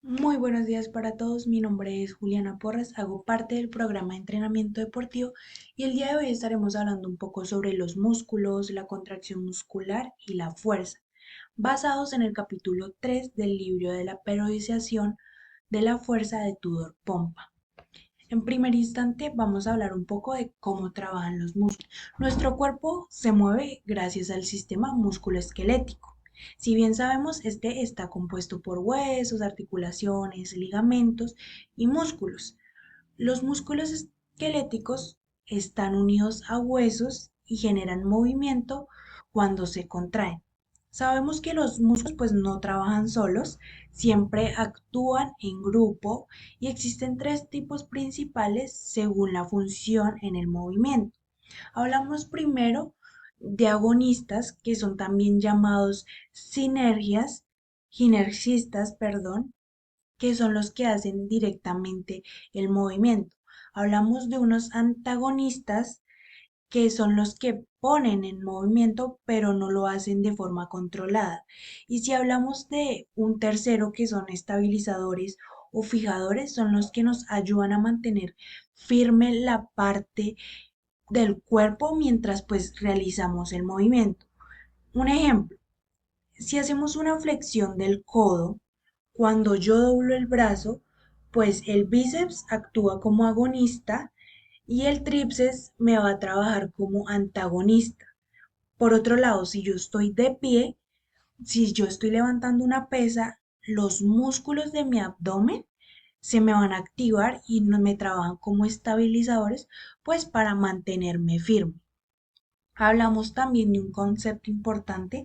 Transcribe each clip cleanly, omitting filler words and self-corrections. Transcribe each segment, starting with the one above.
Muy buenos días para todos, mi nombre es Juliana Porras, hago parte del programa de entrenamiento deportivo y el día de hoy estaremos hablando un poco sobre los músculos, la contracción muscular y la fuerza, basados en el capítulo 3 del libro de la periodización de la fuerza de Tudor Pompa. En primer instante vamos a hablar un poco de cómo trabajan los músculos. Nuestro cuerpo se mueve gracias al sistema musculoesquelético. Si bien sabemos, este está compuesto por huesos, articulaciones, ligamentos y músculos. Los músculos esqueléticos están unidos a huesos y generan movimiento cuando se contraen. Sabemos que los músculos pues no trabajan solos, siempre actúan en grupo y existen tres tipos principales según la función en el movimiento. Hablamos primero de agonistas, que son también llamados sinergistas, perdón, que son los que hacen directamente el movimiento. Hablamos de unos antagonistas que son los que ponen en movimiento, pero no lo hacen de forma controlada. Y si hablamos de un tercero, que son estabilizadores o fijadores, son los que nos ayudan a mantener firme la parte del cuerpo mientras pues realizamos el movimiento. Un ejemplo, si hacemos una flexión del codo, cuando yo doblo el brazo, pues el bíceps actúa como agonista y el tríceps me va a trabajar como antagonista. Por otro lado, si yo estoy de pie, si yo estoy levantando una pesa, los músculos de mi abdomen se me van a activar y me trabajan como estabilizadores, pues para mantenerme firme. Hablamos también de un concepto importante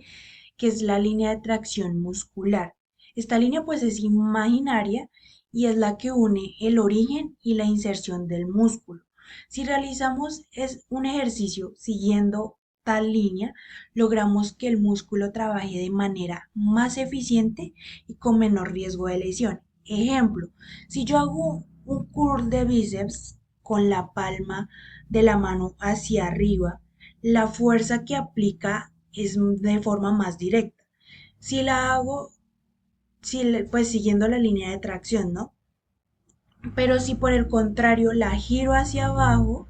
que es la línea de tracción muscular. Esta línea pues es imaginaria y es la que une el origen y la inserción del músculo. Si realizamos un ejercicio siguiendo tal línea, logramos que el músculo trabaje de manera más eficiente y con menor riesgo de lesión. Ejemplo, si yo hago un curl de bíceps con la palma de la mano hacia arriba, la fuerza que aplica es de forma más directa. Si la hago, pues siguiendo la línea de tracción, ¿no? Pero si por el contrario la giro hacia abajo,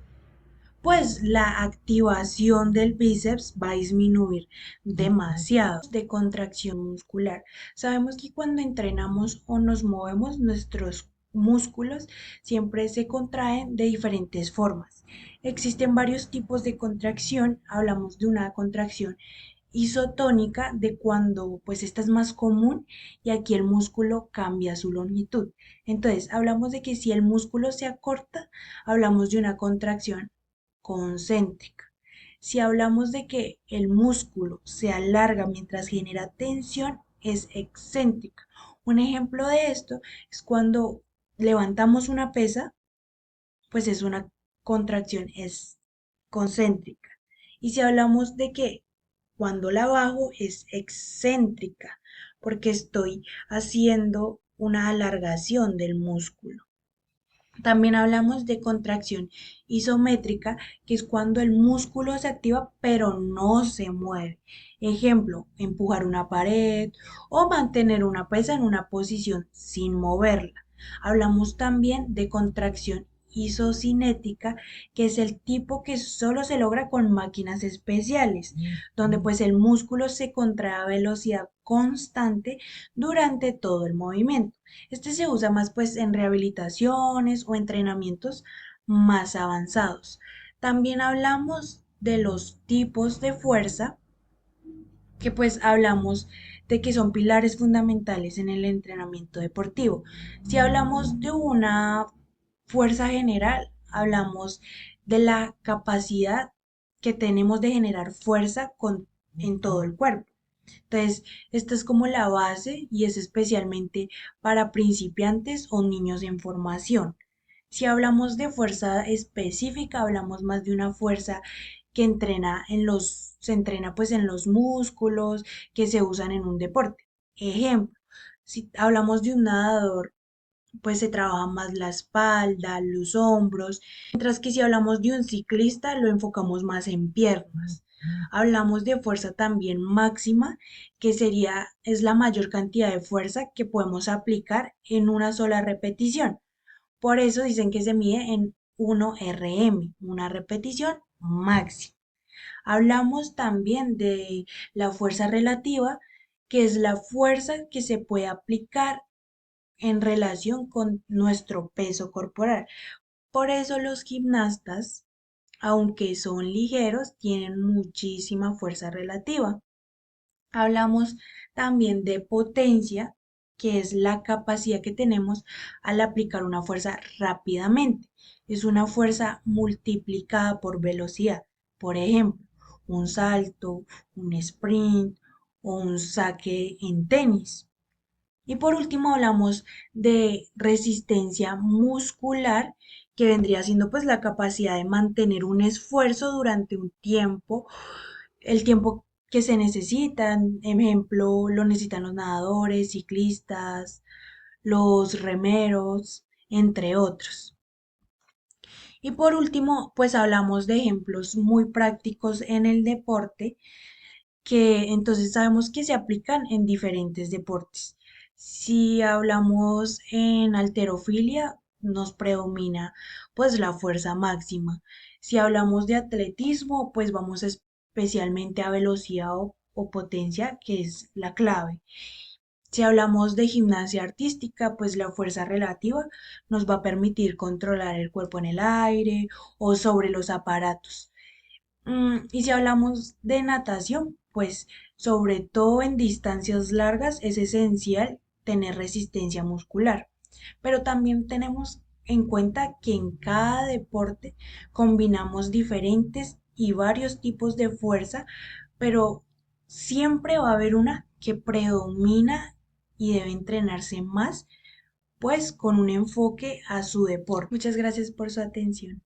pues la activación del bíceps va a disminuir demasiado de contracción muscular. Sabemos que cuando entrenamos o nos movemos, nuestros músculos siempre se contraen de diferentes formas. Existen varios tipos de contracción. Hablamos de una contracción isotónica de cuando pues esta es más común y aquí el músculo cambia su longitud. Entonces, hablamos de que si el músculo se acorta, hablamos de una contracción concéntrica. Si hablamos de que el músculo se alarga mientras genera tensión, es excéntrica. Un ejemplo de esto es cuando levantamos una pesa, pues es una contracción es concéntrica. Y si hablamos de que cuando la bajo es excéntrica, porque estoy haciendo una alargación del músculo. También hablamos de contracción isométrica, que es cuando el músculo se activa pero no se mueve. Ejemplo, empujar una pared o mantener una pesa en una posición sin moverla. Hablamos también de contracción isocinética, que es el tipo que solo se logra con máquinas especiales, donde pues el músculo se contrae a velocidad constante durante todo el movimiento. Este se usa más pues en rehabilitaciones o entrenamientos más avanzados. También hablamos de los tipos de fuerza, que pues hablamos de que son pilares fundamentales en el entrenamiento deportivo. Si hablamos de una fuerza general, hablamos de la capacidad que tenemos de generar fuerza en todo el cuerpo. Entonces, esta es como la base y es especialmente para principiantes o niños en formación. Si hablamos de fuerza específica, hablamos más de una fuerza que se entrena pues en los músculos que se usan en un deporte. Ejemplo, si hablamos de un nadador, pues se trabaja más la espalda, los hombros, mientras que si hablamos de un ciclista, lo enfocamos más en piernas. Hablamos de fuerza también máxima, que es la mayor cantidad de fuerza que podemos aplicar en una sola repetición. Por eso dicen que se mide en 1 RM, una repetición máxima. Hablamos también de la fuerza relativa, que es la fuerza que se puede aplicar en relación con nuestro peso corporal. Por eso los gimnastas, aunque son ligeros, tienen muchísima fuerza relativa. Hablamos también de potencia, que es la capacidad que tenemos al aplicar una fuerza rápidamente. Es una fuerza multiplicada por velocidad. Por ejemplo, un salto, un sprint o un saque en tenis. Y por último hablamos de resistencia muscular, que vendría siendo pues la capacidad de mantener un esfuerzo durante un tiempo, el tiempo que se necesitan. Ejemplo, lo necesitan los nadadores, ciclistas, los remeros, entre otros. Y por último, pues hablamos de ejemplos muy prácticos en el deporte, que entonces sabemos que se aplican en diferentes deportes. Si hablamos en halterofilia, nos predomina pues la fuerza máxima. Si hablamos de atletismo, pues vamos especialmente a velocidad o potencia, que es la clave. Si hablamos de gimnasia artística, pues la fuerza relativa nos va a permitir controlar el cuerpo en el aire o sobre los aparatos. Y si hablamos de natación, pues sobre todo en distancias largas es esencial tener resistencia muscular. Pero también tenemos en cuenta que en cada deporte combinamos diferentes y varios tipos de fuerza, pero siempre va a haber una que predomina y debe entrenarse más, pues con un enfoque a su deporte. Muchas gracias por su atención.